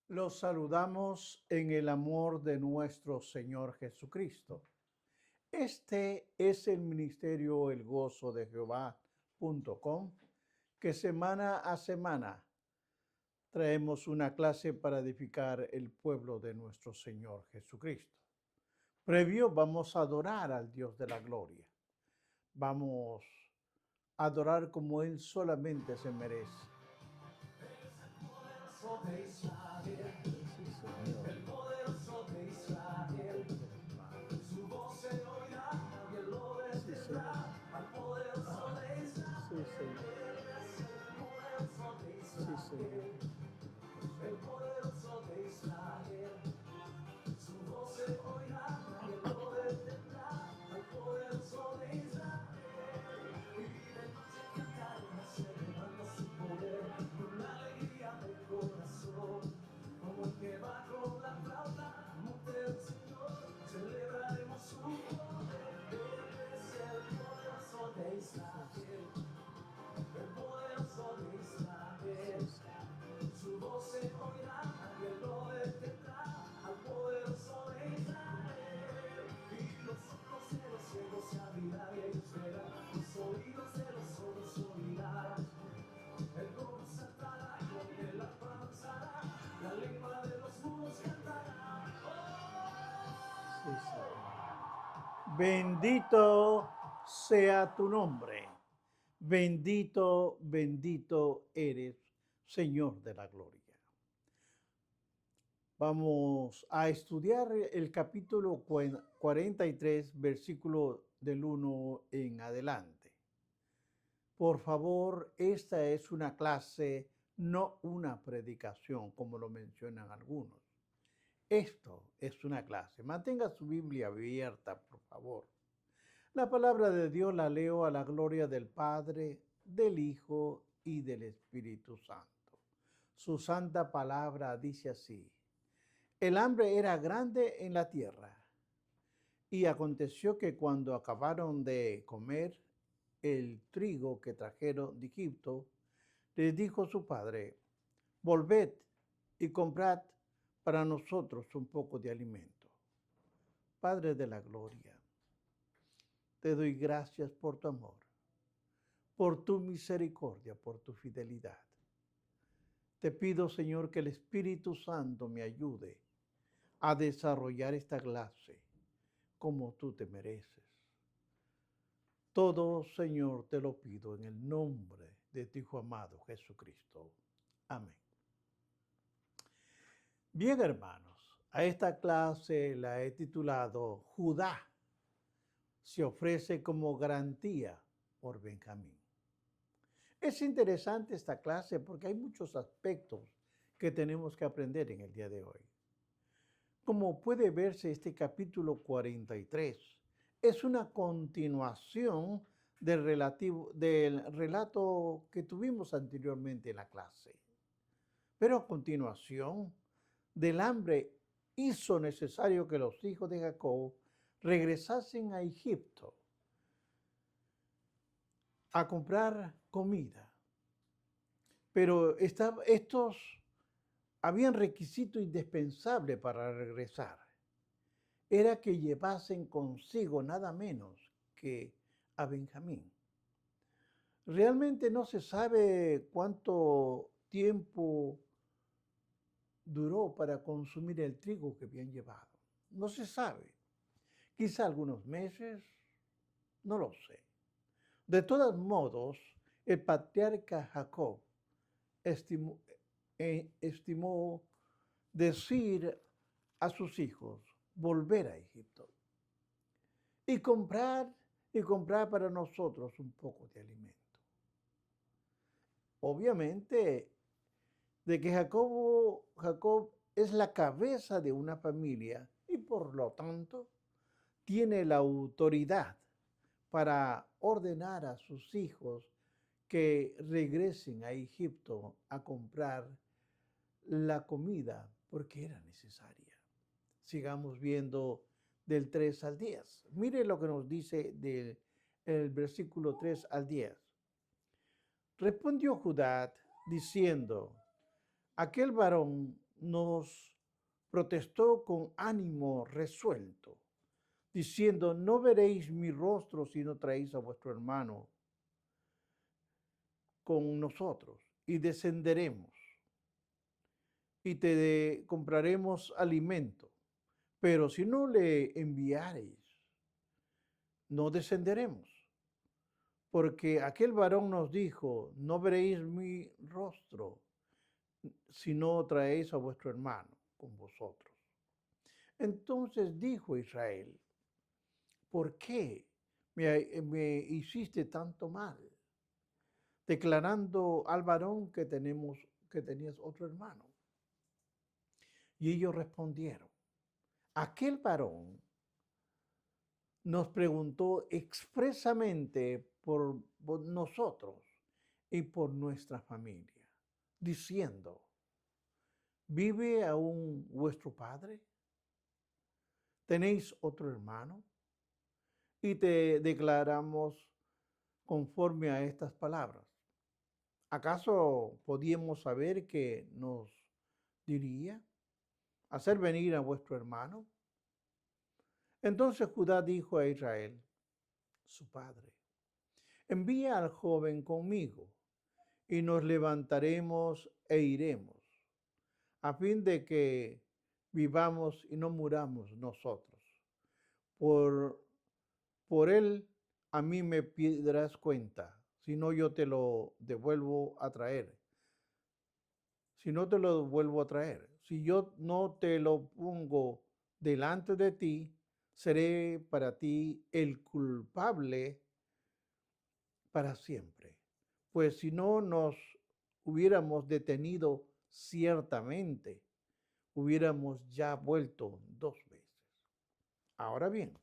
Los saludamos en el amor de nuestro Señor Jesucristo. Este es el ministerio El Gozo de Jehová.com, que semana a semana traemos una clase para edificar el pueblo de nuestro Señor Jesucristo. Previo vamos a adorar al Dios de la gloria. Vamos a adorar como Él solamente se merece. El poderoso de Israel, su voz se oirá, nadie lo detendrá. Al poderoso de Israel, el poderoso de Israel, el poderoso de Israel, su voz se oirá, nadie lo detendrá. Al poderoso de Israel, y de noche cantará, se levanta su poder, con la alegría del corazón. Como el que va con la flauta, monte del Señor, celebraremos su poder. Él es el poderoso de Israel, el poderoso de Israel. Su voz se oirá, nadie lo detendrá, al poderoso de Israel. Y los ojos de los ciegos se abrirán y ellos verán, los oídos de los sordos oirán. El coro saltará y con el arpa danzará, la lengua de los mudos cantará. Oh. Bendito sea tu nombre. Bendito, bendito eres, Señor de la gloria. Vamos a estudiar el capítulo 43, versículo del 1 en adelante. Por favor, esta es una clase, no una predicación, como lo mencionan algunos. Esto es una clase. Mantenga su Biblia abierta, por favor. La palabra de Dios la leo a la gloria del Padre, del Hijo y del Espíritu Santo. Su santa palabra dice así: el hambre era grande en la tierra, y aconteció que cuando acabaron de comer el trigo que trajeron de Egipto, les dijo su padre: volved y comprad para nosotros un poco de alimento. Padre de la gloria, te doy gracias por tu amor, por tu misericordia, por tu fidelidad. Te pido, Señor, que el Espíritu Santo me ayude a desarrollar esta clase como tú te mereces. Todo, Señor, te lo pido en el nombre de tu Hijo amado Jesucristo. Amén. Bien, hermanos, a esta clase la he titulado Judá se ofrece como garantía por Benjamín. Es interesante esta clase porque hay muchos aspectos que tenemos que aprender en el día de hoy. Como puede verse, este capítulo 43 es una continuación del relato que tuvimos anteriormente en la clase. Pero a continuación, del hambre hizo necesario que los hijos de Jacob regresasen a Egipto a comprar comida. Pero estos habían requisito indispensable para regresar. Era que llevasen consigo nada menos que a Benjamín. Realmente no se sabe cuánto tiempo duró para consumir el trigo que habían llevado. No se sabe. Quizá algunos meses, no lo sé. De todos modos, el patriarca Jacob estimó decir a sus hijos: volver a Egipto y comprar para nosotros un poco de alimento. Obviamente, de que Jacob es la cabeza de una familia y por lo tanto tiene la autoridad para ordenar a sus hijos que regresen a Egipto a comprar la comida porque era necesaria. Sigamos viendo del 3 al 10. Mire lo que nos dice el versículo 3 al 10. Respondió Judá diciendo: aquel varón nos protestó con ánimo resuelto, diciendo, no veréis mi rostro si no traéis a vuestro hermano con nosotros, y descenderemos, y te compraremos alimento. Pero si no le enviareis, no descenderemos. Porque aquel varón nos dijo, no veréis mi rostro si no traéis a vuestro hermano con vosotros. Entonces dijo Israel, ¿por qué me hiciste tanto mal? Declarando al varón que tenías otro hermano. Y ellos respondieron, aquel varón nos preguntó expresamente por nosotros y por nuestra familia, diciendo, ¿vive aún vuestro padre? ¿Tenéis otro hermano? Y te declaramos conforme a estas palabras. ¿Acaso podíamos saber que nos diría hacer venir a vuestro hermano? Entonces Judá dijo a Israel, su padre, envía al joven conmigo y nos levantaremos e iremos, a fin de que vivamos y no muramos nosotros. Por, por él a mí me pedirás cuenta, si no yo te lo devuelvo a traer. Si no te lo vuelvo a traer, si yo no te lo pongo delante de ti, seré para ti el culpable para siempre. Pues si no nos hubiéramos detenido ciertamente, hubiéramos ya vuelto 2 veces. Ahora bien,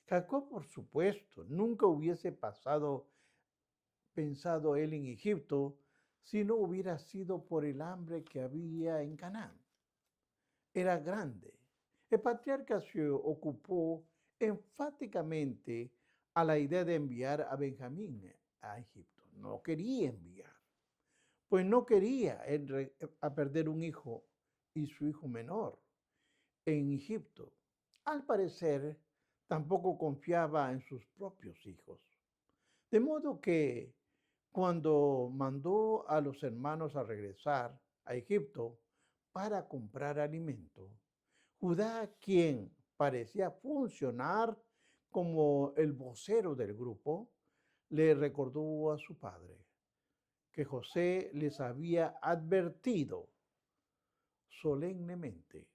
Jacob, por supuesto, nunca hubiese pensado él en Egipto si no hubiera sido por el hambre que había en Canaán. Era grande. El patriarca se ocupó enfáticamente a la idea de enviar a Benjamín a Egipto. No quería enviar, pues no quería a perder un hijo y su hijo menor en Egipto. Al parecer, tampoco confiaba en sus propios hijos. De modo que cuando mandó a los hermanos a regresar a Egipto para comprar alimento, Judá, quien parecía funcionar como el vocero del grupo, le recordó a su padre que José les había advertido solemnemente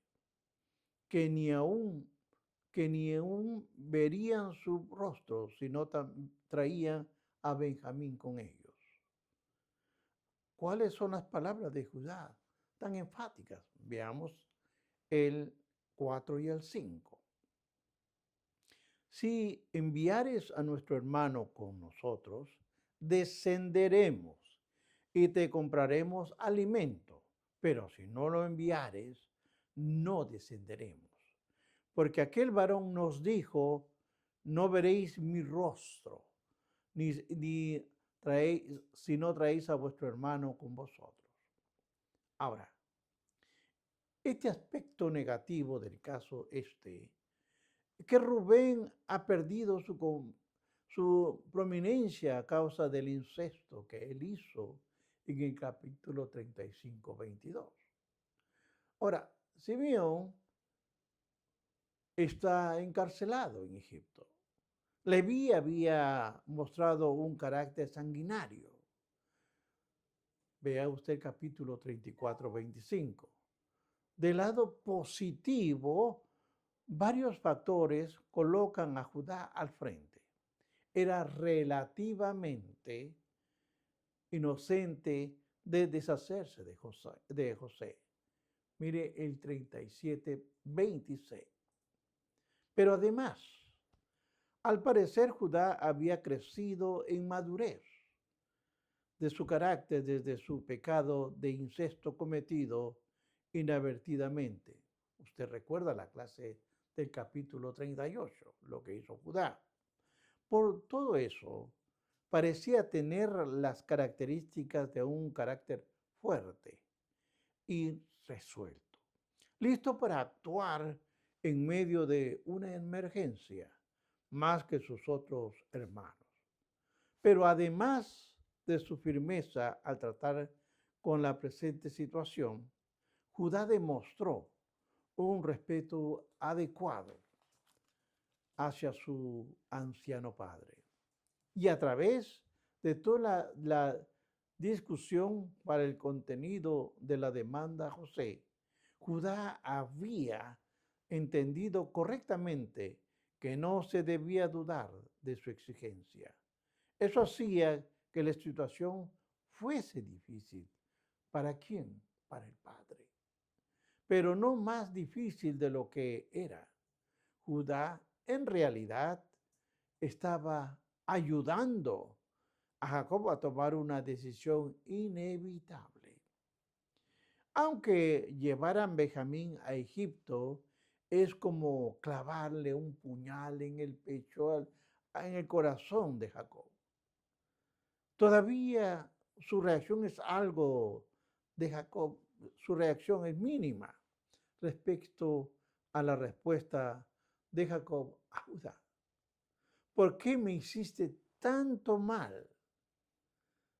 que ni aún verían su rostro si no traían a Benjamín con ellos. ¿Cuáles son las palabras de Judá tan enfáticas? Veamos el 4 y el 5. Si enviares a nuestro hermano con nosotros, descenderemos y te compraremos alimento, pero si no lo enviares, no descenderemos. Porque aquel varón nos dijo, no veréis mi rostro, ni traéis, si no traéis a vuestro hermano con vosotros. Ahora, este aspecto negativo del caso es que Rubén ha perdido su prominencia a causa del incesto que él hizo en el capítulo 35, 22. Ahora, Simeón está encarcelado en Egipto. Leví había mostrado un carácter sanguinario. Vea usted el capítulo 34, 25. Del lado positivo, varios factores colocan a Judá al frente. Era relativamente inocente de deshacerse de José. Mire el 37, 26. Pero además, al parecer Judá había crecido en madurez de su carácter desde su pecado de incesto cometido inadvertidamente. Usted recuerda la clase del capítulo 38, lo que hizo Judá. Por todo eso, parecía tener las características de un carácter fuerte y resuelto, listo para actuar en medio de una emergencia, más que sus otros hermanos. Pero además de su firmeza al tratar con la presente situación, Judá demostró un respeto adecuado hacia su anciano padre. Y a través de toda la discusión para el contenido de la demanda a José, Judá había entendido correctamente que no se debía dudar de su exigencia. Eso hacía que la situación fuese difícil. ¿Para quién? Para el padre. Pero no más difícil de lo que era. Judá en realidad estaba ayudando a Jacob a tomar una decisión inevitable. Aunque llevaran Benjamín a Egipto, es como clavarle un puñal en el pecho, en el corazón de Jacob. Todavía su reacción es algo de Jacob, su reacción es mínima respecto a la respuesta de Jacob a Judá. ¿Por qué me hiciste tanto mal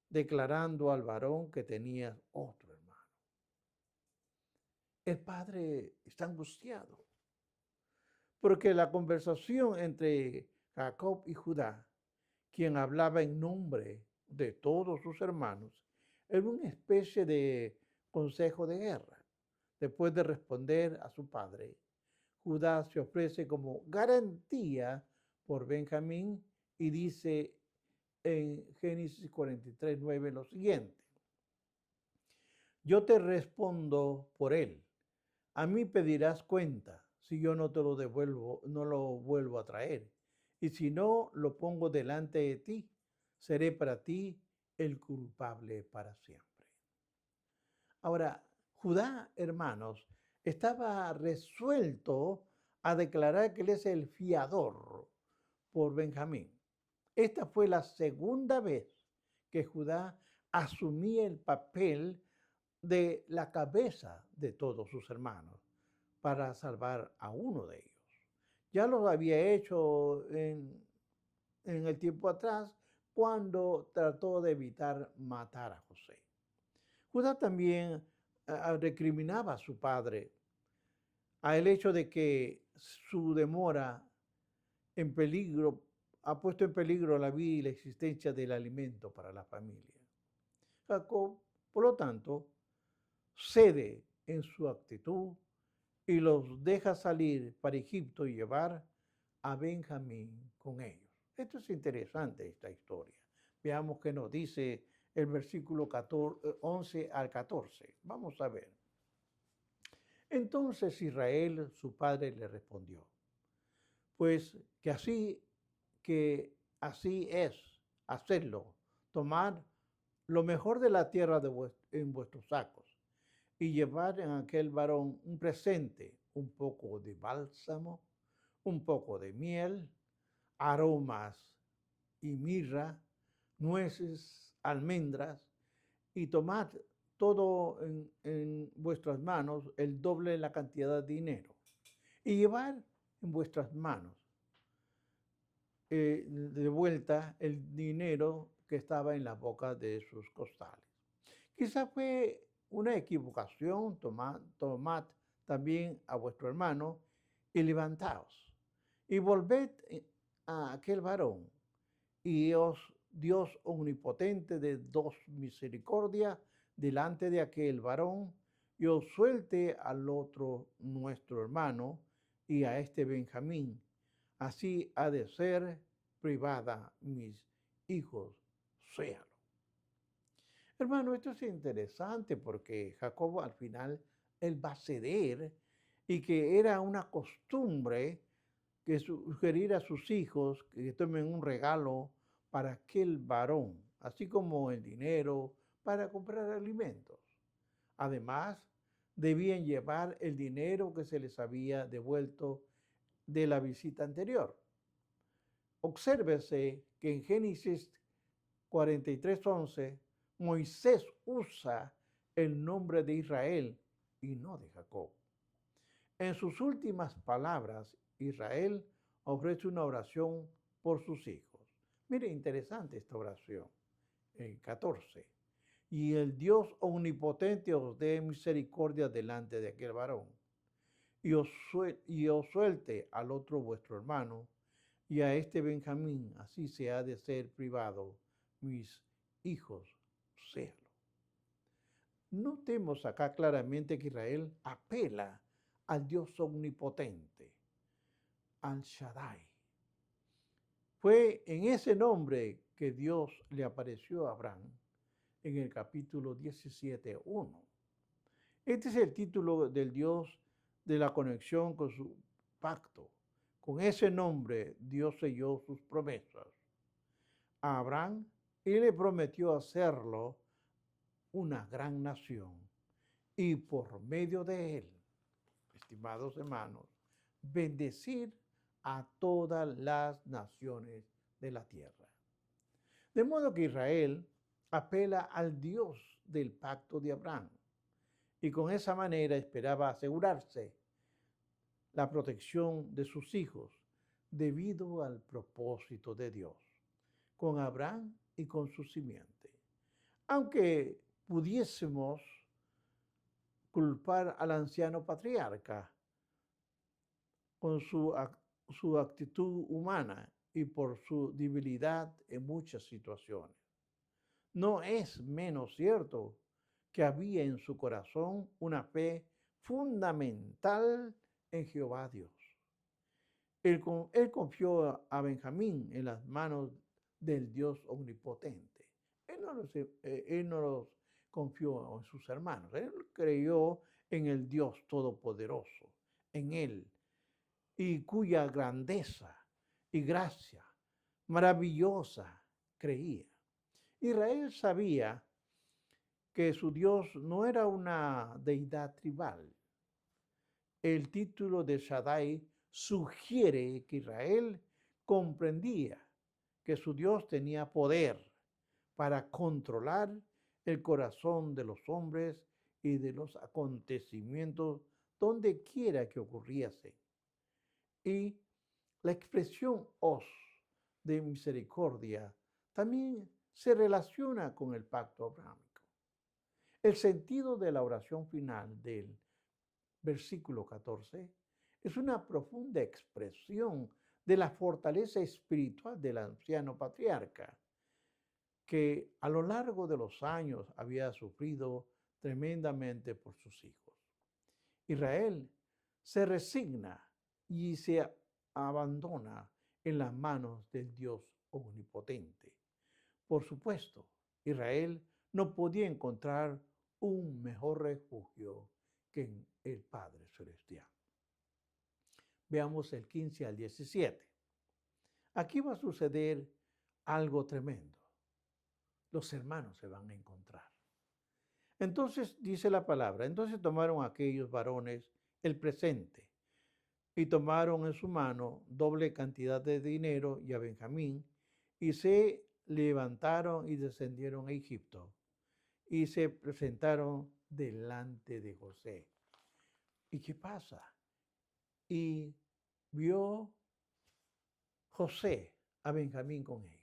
declarando al varón que tenías otro hermano? El padre está angustiado porque la conversación entre Jacob y Judá, quien hablaba en nombre de todos sus hermanos, era una especie de consejo de guerra. Después de responder a su padre, Judá se ofrece como garantía por Benjamín y dice en Génesis 43:9 lo siguiente: yo te respondo por él. A mí pedirás cuenta si yo no te lo devuelvo, no lo vuelvo a traer. Y si no lo pongo delante de ti, seré para ti el culpable para siempre. Ahora, Judá, hermanos, estaba resuelto a declarar que él es el fiador por Benjamín. Esta fue la segunda vez que Judá asumía el papel de la cabeza de todos sus hermanos para salvar a uno de ellos. Ya lo había hecho en el tiempo atrás cuando trató de evitar matar a José. Judá también recriminaba a su padre a el hecho de que su demora en peligro ha puesto en peligro la vida y la existencia del alimento para la familia. Jacob, por lo tanto, cede en su actitud y los deja salir para Egipto y llevar a Benjamín con ellos. Esto es interesante, esta historia. Veamos qué nos dice el versículo 11 al 14. Vamos a ver. Entonces Israel, su padre, le respondió: pues que así es hacerlo, tomar lo mejor de la tierra en vuestros sacos y llevar en aquel varón un presente, un poco de bálsamo, un poco de miel, aromas y mirra, nueces, almendras, y tomad todo en vuestras manos el doble de la cantidad de dinero, y llevar en vuestras manos de vuelta el dinero que estaba en la boca de sus costales. Quizá fue una equivocación, tomad también a vuestro hermano y levantaos y volved a aquel varón, y Dios omnipotente de dos misericordia delante de aquel varón, y os suelte al otro nuestro hermano y a este Benjamín. Así ha de ser privada mis hijos, séalo. Hermano, esto es interesante porque Jacobo al final, él va a ceder, y que era una costumbre que sugerir a sus hijos que tomen un regalo para aquel varón, así como el dinero para comprar alimentos. Además, debían llevar el dinero que se les había devuelto de la visita anterior. Obsérvese que en Génesis 43:11, Moisés usa el nombre de Israel y no de Jacob. En sus últimas palabras, Israel ofrece una oración por sus hijos. Mire, interesante esta oración. 14. Y el Dios omnipotente os dé misericordia delante de aquel varón, y os suelte al otro vuestro hermano, y a este Benjamín, así se ha de ser privado, mis hijos, séalo. Notemos acá claramente que Israel apela al Dios omnipotente, al Shaddai. Fue en ese nombre que Dios le apareció a Abraham en el capítulo 17:1. Este es el título del Dios de la conexión con su pacto. Con ese nombre Dios selló sus promesas a Abraham y le prometió hacerlo una gran nación. Y por medio de él, estimados hermanos, bendecir a todas las naciones de la tierra. De modo que Israel apela al Dios del pacto de Abraham y con esa manera esperaba asegurarse la protección de sus hijos debido al propósito de Dios con Abraham y con su simiente. Aunque pudiésemos culpar al anciano patriarca con su actitud humana y por su debilidad en muchas situaciones. No es menos cierto que había en su corazón una fe fundamental en Jehová Dios. Él confió a Benjamín en las manos del Dios omnipotente. Él no los confió en sus hermanos. Él creyó en el Dios todopoderoso, en él, y cuya grandeza y gracia maravillosa creía. Israel sabía que su Dios no era una deidad tribal. El título de Shaddai sugiere que Israel comprendía que su Dios tenía poder para controlar el corazón de los hombres y de los acontecimientos donde quiera que ocurriese. Y la expresión os de misericordia también se relaciona con el pacto abrahámico. El sentido de la oración final del versículo 14 es una profunda expresión de la fortaleza espiritual del anciano patriarca, que a lo largo de los años había sufrido tremendamente por sus hijos. Israel se resigna y se abandona en las manos del Dios omnipotente. Por supuesto, Israel no podía encontrar un mejor refugio que en el Padre Celestial. Veamos el 15 al 17. Aquí va a suceder algo tremendo. Los hermanos se van a encontrar. Entonces dice la palabra, entonces tomaron aquellos varones el presente y tomaron en su mano doble cantidad de dinero y a Benjamín y se levantaron y descendieron a Egipto y se presentaron delante de José. ¿Y qué pasa? Y vio José a Benjamín con ellos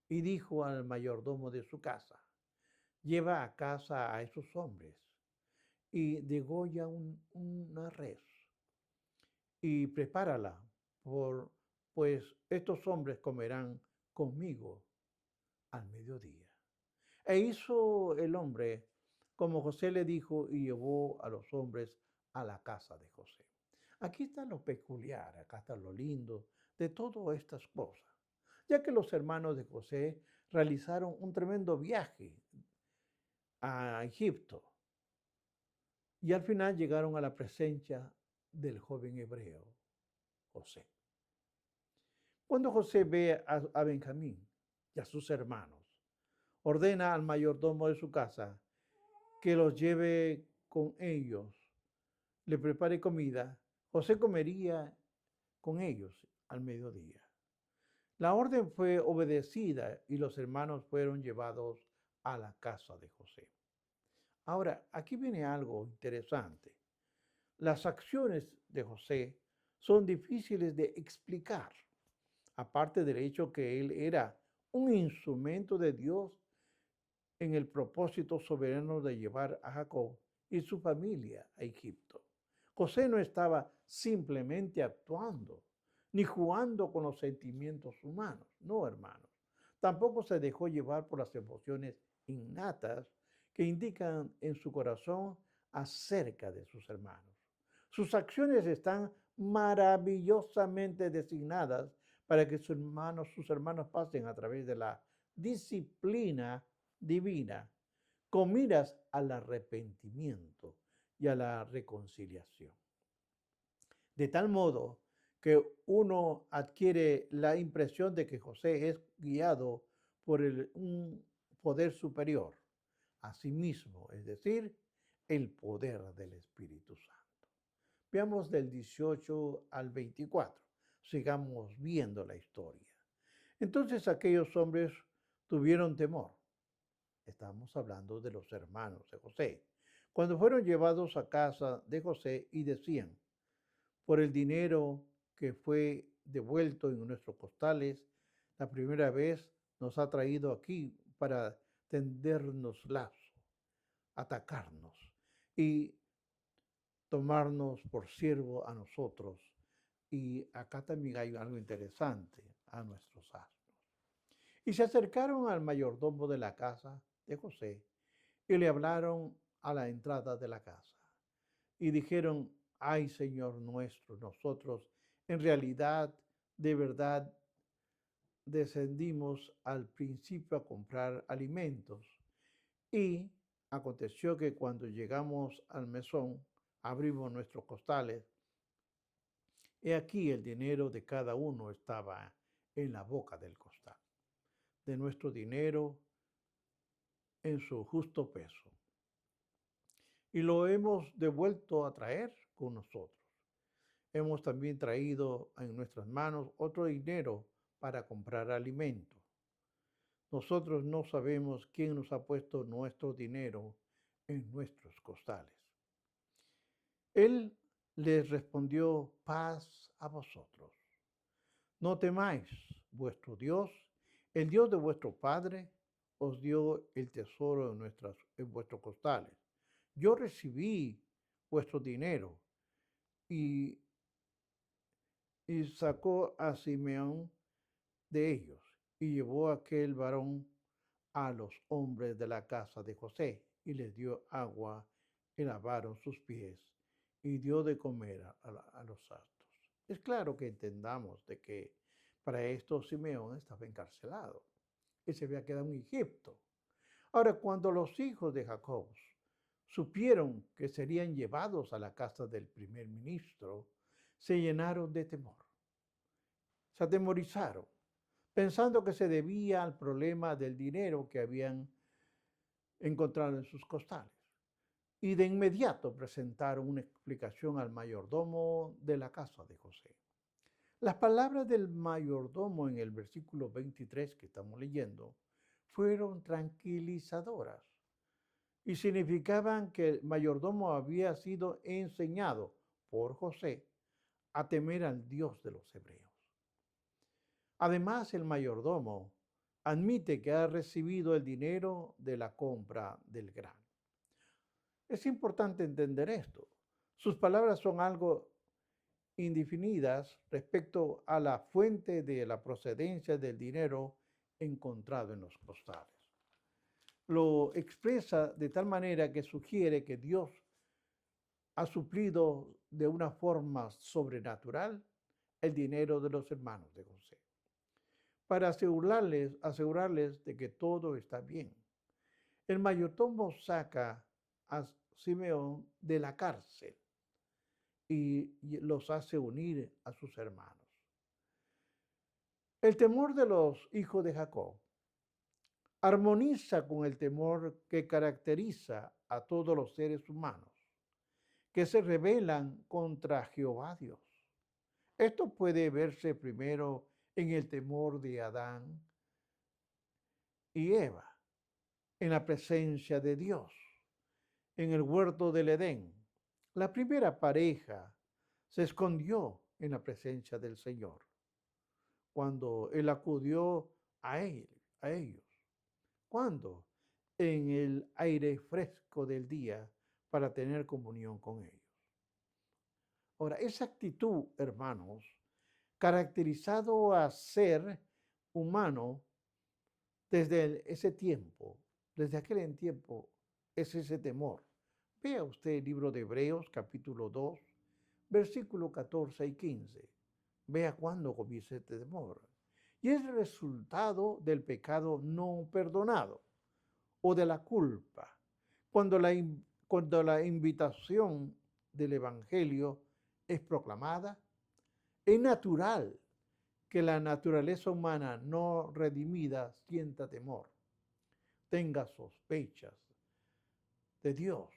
y dijo al mayordomo de su casa, lleva a casa a esos hombres y degolla una res y prepárala, pues estos hombres comerán conmigo al mediodía. E hizo el hombre como José le dijo y llevó a los hombres a la casa de José. Aquí está lo peculiar, acá está lo lindo de todas estas cosas, ya que los hermanos de José realizaron un tremendo viaje a Egipto y al final llegaron a la presencia del joven hebreo, José. Cuando José ve a Benjamín y a sus hermanos, ordena al mayordomo de su casa que los lleve con ellos, le prepare comida. José comería con ellos al mediodía. La orden fue obedecida y los hermanos fueron llevados a la casa de José. Ahora, aquí viene algo interesante. Las acciones de José son difíciles de explicar, aparte del hecho que él era un instrumento de Dios en el propósito soberano de llevar a Jacob y su familia a Egipto. José no estaba simplemente actuando, ni jugando con los sentimientos humanos, no, hermanos. Tampoco se dejó llevar por las emociones innatas que indican en su corazón acerca de sus hermanos. Sus acciones están maravillosamente designadas para que sus hermanos pasen a través de la disciplina divina con miras al arrepentimiento y a la reconciliación. De tal modo que uno adquiere la impresión de que José es guiado por un poder superior a sí mismo, es decir, el poder del Espíritu Santo. Veamos del 18 al 24. Sigamos viendo la historia. Entonces aquellos hombres tuvieron temor. Estamos hablando de los hermanos de José. Cuando fueron llevados a casa de José y decían, por el dinero que fue devuelto en nuestros costales, la primera vez nos ha traído aquí para tendernos lazo, atacarnos y tomarnos por siervo a nosotros. Y acá también hay algo interesante, a nuestros asnos. Y se acercaron al mayordomo de la casa de José y le hablaron a la entrada de la casa. Y dijeron, ay Señor nuestro, nosotros en realidad, de verdad, descendimos al principio a comprar alimentos. Y aconteció que cuando llegamos al mesón, abrimos nuestros costales. He aquí el dinero de cada uno estaba en la boca del costal, de nuestro dinero en su justo peso. Y lo hemos devuelto a traer con nosotros. Hemos también traído en nuestras manos otro dinero para comprar alimento. Nosotros no sabemos quién nos ha puesto nuestro dinero en nuestros costales. Él les respondió, paz a vosotros. No temáis, vuestro Dios, el Dios de vuestro Padre, os dio el tesoro en vuestros costales. Yo recibí vuestro dinero y, y sacó a Simeón de ellos y llevó a aquel varón a los hombres de la casa de José y les dio agua y lavaron sus pies y dio de comer a los asnos. Es claro que entendamos de que para esto Simeón estaba encarcelado y se había quedado en Egipto. Ahora, cuando los hijos de Jacob supieron que serían llevados a la casa del primer ministro, se llenaron de temor, se atemorizaron, pensando que se debía al problema del dinero que habían encontrado en sus costales. Y de inmediato presentaron una explicación al mayordomo de la casa de José. Las palabras del mayordomo en el versículo 23 que estamos leyendo fueron tranquilizadoras y significaban que el mayordomo había sido enseñado por José a temer al Dios de los hebreos. Además, el mayordomo admite que ha recibido el dinero de la compra del grano. Es importante entender esto. Sus palabras son algo indefinidas respecto a la fuente de la procedencia del dinero encontrado en los costales. Lo expresa de tal manera que sugiere que Dios ha suplido de una forma sobrenatural el dinero de los hermanos de José, para asegurarles de que todo está bien. El mayordomo saca a Simeón de la cárcel y los hace unir a sus hermanos. El temor de los hijos de Jacob armoniza con el temor que caracteriza a todos los seres humanos que se rebelan contra Jehová Dios. Esto puede verse primero en el temor de Adán y Eva, en la presencia de Dios, en el huerto del Edén. La primera pareja se escondió en la presencia del Señor cuando Él acudió a ellos. ¿Cuándo? En el aire fresco del día para tener comunión con ellos. Ahora, esa actitud, hermanos, caracterizado a ser humano desde ese tiempo, desde aquel tiempo, es ese temor. Vea usted el libro de Hebreos, capítulo 2, versículos 14 y 15. Vea cuándo comienza este temor. Y es el resultado del pecado no perdonado o de la culpa. Cuando la invitación del Evangelio es proclamada, es natural que la naturaleza humana no redimida sienta temor, tenga sospechas de Dios,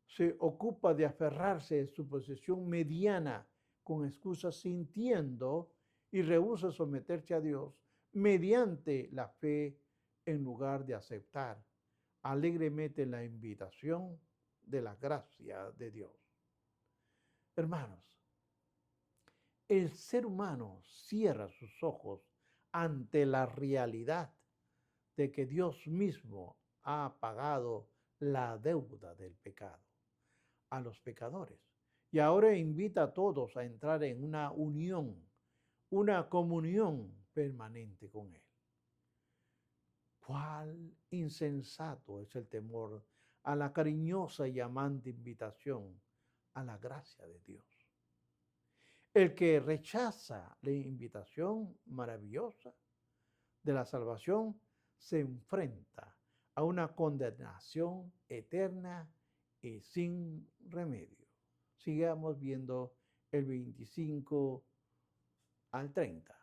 se ocupa de aferrarse a su posición mediana con excusas sintiendo y rehúsa someterse a Dios mediante la fe en lugar de aceptar alegremente la invitación de la gracia de Dios. Hermanos, el ser humano cierra sus ojos ante la realidad de que Dios mismo ha pagado la deuda del pecado a los pecadores. Y ahora invita a todos a entrar en una unión, una comunión permanente con Él. Cuál insensato es el temor a la cariñosa y amante invitación a la gracia de Dios. El que rechaza la invitación maravillosa de la salvación se enfrenta a una condenación eterna y sin remedio. Sigamos viendo el 25 al 30.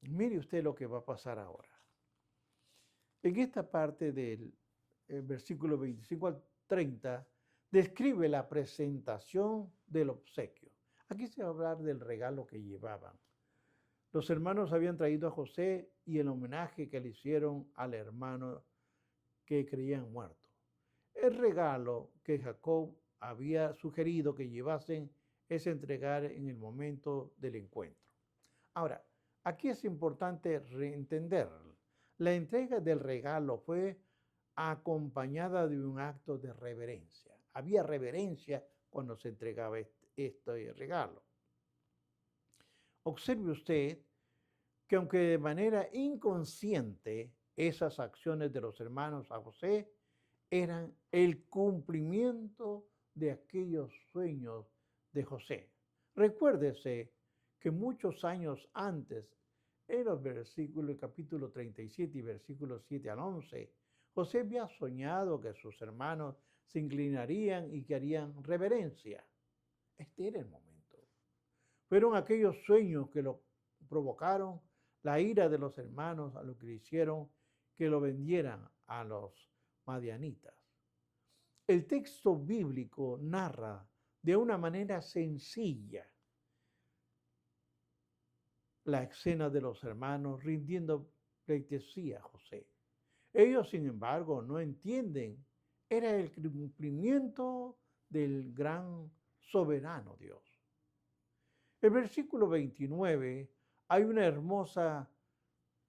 Mire usted lo que va a pasar ahora. En esta parte del versículo 25 al 30, describe la presentación del obsequio. Aquí se va a hablar del regalo que llevaban. Los hermanos habían traído a José y el homenaje que le hicieron al hermano que creían muerto. El regalo que Jacob había sugerido que llevasen es entregar en el momento del encuentro. Ahora, aquí es importante reentender. La entrega del regalo fue acompañada de un acto de reverencia. Había reverencia cuando se entregaba este regalo. Observe usted que aunque de manera inconsciente esas acciones de los hermanos a José eran el cumplimiento de aquellos sueños de José. Recuérdese que muchos años antes, en los versículos, capítulo 37 y versículos 7 al 11, José había soñado que sus hermanos se inclinarían y que harían reverencia. Este era el momento. Fueron aquellos sueños que lo provocaron la ira de los hermanos a lo que le hicieron que lo vendieran a los madianitas. El texto bíblico narra de una manera sencilla la escena de los hermanos rindiendo pleitesía a José. Ellos, sin embargo, no entienden. Era el cumplimiento del gran soberano Dios. El versículo 29 hay una hermosa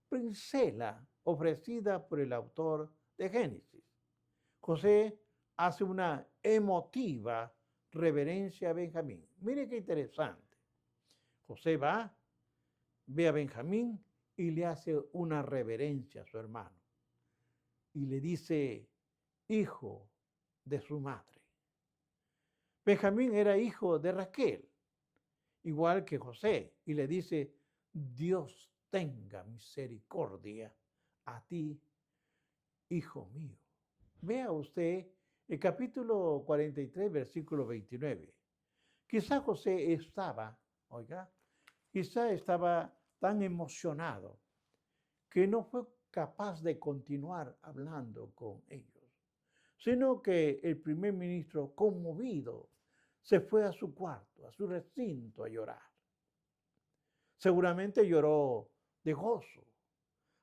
pincela ofrecida por el autor de Génesis. José hace una emotiva reverencia a Benjamín. Mire qué interesante. José ve a Benjamín y le hace una reverencia a su hermano. Y le dice, hijo de su madre. Benjamín era hijo de Raquel, igual que José, y le dice, Dios tenga misericordia a ti, hijo mío. Vea usted el capítulo 43, versículo 29. Quizá José estaba tan emocionado que no fue capaz de continuar hablando con ellos, sino que el primer ministro, conmovido, se fue a su cuarto, a su recinto a llorar. Seguramente lloró de gozo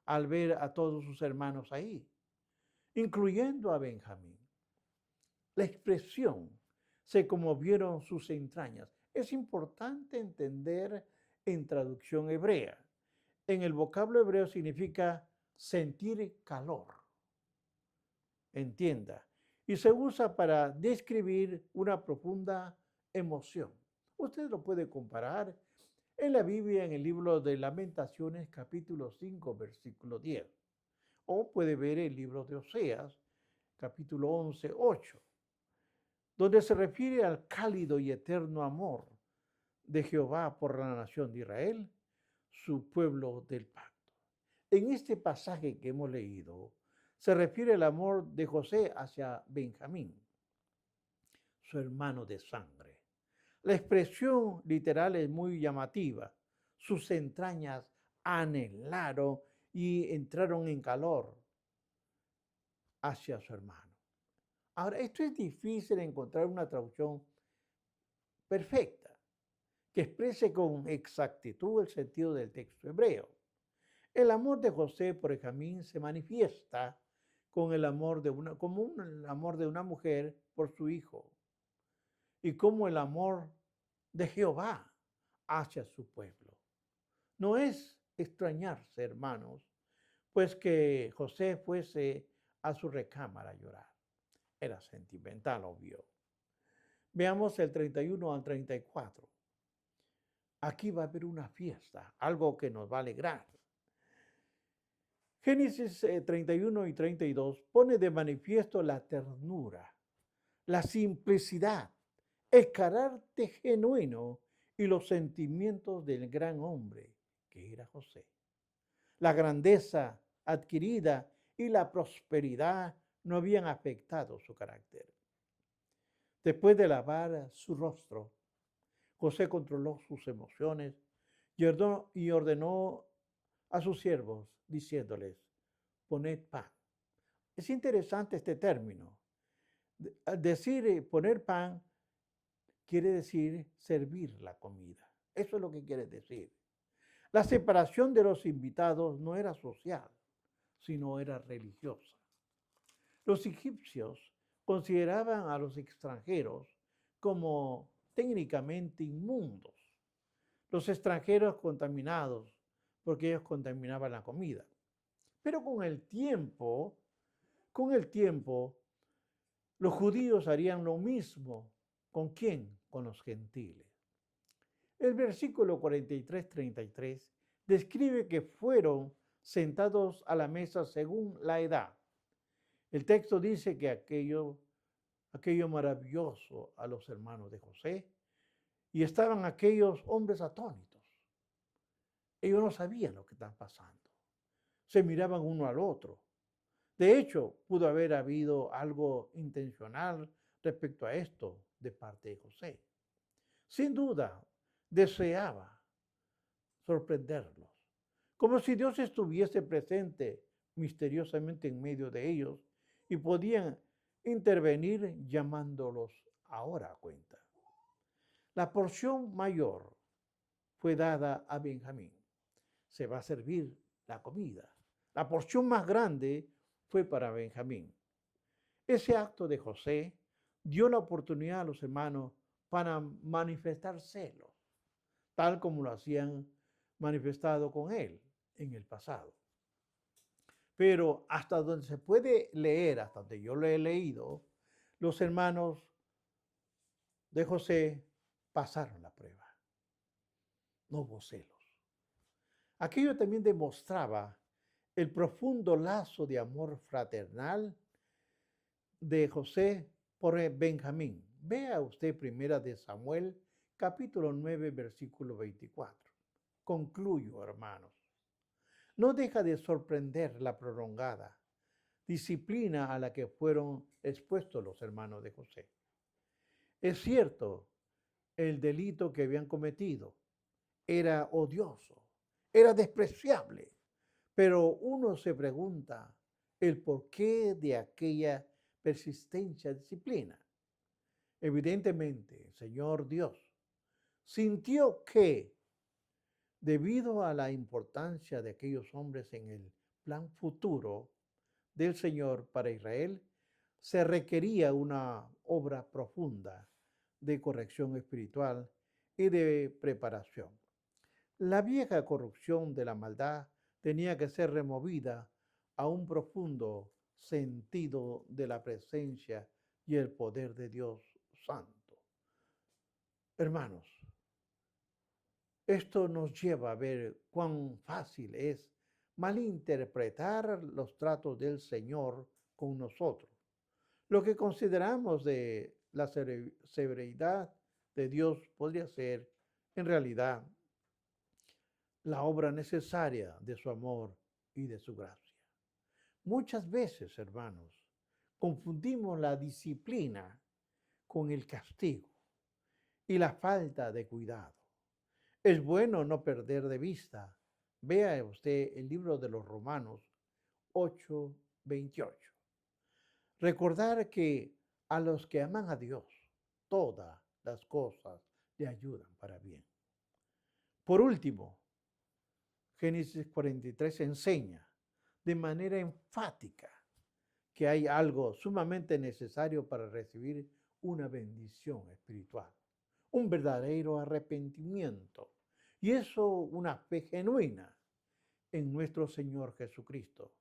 al ver a todos sus hermanos ahí, incluyendo a Benjamín. la expresión, se conmovieron sus entrañas. Es importante entender en traducción hebrea. En el vocablo hebreo significa sentir calor. Entienda. Y se usa para describir una profunda emoción. Usted lo puede comparar en la Biblia, en el libro de Lamentaciones, capítulo 5, versículo 10. O puede ver el libro de Oseas, capítulo 11, 8, donde se refiere al cálido y eterno amor de Jehová por la nación de Israel, su pueblo del pacto. En este pasaje que hemos leído, se refiere al amor de José hacia Benjamín, su hermano de sangre. La expresión literal es muy llamativa. Sus entrañas anhelaron y entraron en calor hacia su hermano. Ahora, esto es difícil encontrar una traducción perfecta que exprese con exactitud el sentido del texto hebreo. El amor de José por Benjamín se manifiesta con el amor de el amor de una mujer por su hijo y como el amor de Jehová hacia su pueblo. No es extrañarse, hermanos, pues que José fuese a su recámara a llorar. Era sentimental, obvio. Veamos el 31 al 34. Aquí va a haber una fiesta, algo que nos va a alegrar. Génesis 31 y 32 pone de manifiesto la ternura, la simplicidad, el carácter genuino y los sentimientos del gran hombre que era José. La grandeza adquirida y la prosperidad no habían afectado su carácter. Después de lavar su rostro, José controló sus emociones y ordenó a sus siervos diciéndoles: poned pan. Es interesante este término. Al decir poner pan, quiere decir servir la comida. Eso es lo que quiere decir. La separación de los invitados no era social, sino era religiosa. Los egipcios consideraban a los extranjeros como técnicamente inmundos. Los extranjeros contaminados, porque ellos contaminaban la comida. Pero con el tiempo, los judíos harían lo mismo. ¿Con quién? Con los gentiles. El versículo 43-33 describe que fueron sentados a la mesa según la edad. El texto dice que aquello maravilloso a los hermanos de José, y estaban aquellos hombres atónitos. Ellos no sabían lo que estaban pasando. Se miraban uno al otro. De hecho, pudo haber habido algo intencional respecto a esto de parte de José. Sin duda, deseaba sorprenderlos, como si Dios estuviese presente misteriosamente en medio de ellos y podían intervenir llamándolos ahora a cuenta. La porción mayor fue dada a Benjamín. Se va a servir la comida. La porción más grande fue para Benjamín. Ese acto de José dio la oportunidad a los hermanos para manifestar celos, tal como lo hacían manifestado con él en el pasado. Pero hasta donde se puede leer, hasta donde yo lo he leído, los hermanos de José pasaron la prueba. No hubo celos. Aquello también demostraba el profundo lazo de amor fraternal de José por Benjamín. Vea usted primera de Samuel, capítulo 9, versículo 24. Concluyo, hermanos. No deja de sorprender la prolongada disciplina a la que fueron expuestos los hermanos de José. Es cierto, el delito que habían cometido era odioso, era despreciable, pero uno se pregunta el porqué de aquella persistencia disciplina. Evidentemente, el Señor Dios sintió que, debido a la importancia de aquellos hombres en el plan futuro del Señor para Israel, se requería una obra profunda de corrección espiritual y de preparación. La vieja corrupción de la maldad tenía que ser removida a un profundo sentido de la presencia y el poder de Dios Santo. Hermanos, esto nos lleva a ver cuán fácil es malinterpretar los tratos del Señor con nosotros. Lo que consideramos de la severidad de Dios podría ser, en realidad, la obra necesaria de su amor y de su gracia. Muchas veces, hermanos, confundimos la disciplina con el castigo y la falta de cuidado. Es bueno no perder de vista. Vea usted el libro de los Romanos 8:28. Recordar que a los que aman a Dios, todas las cosas le ayudan para bien. Por último, Génesis 43 enseña de manera enfática que hay algo sumamente necesario para recibir una bendición espiritual, un verdadero arrepentimiento, y eso una fe genuina en nuestro Señor Jesucristo.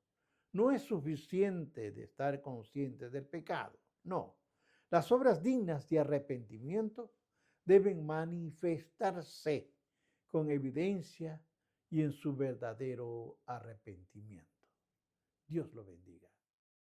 No es suficiente de estar conscientes del pecado, no. Las obras dignas de arrepentimiento deben manifestarse con evidencia y en su verdadero arrepentimiento. Dios lo bendiga.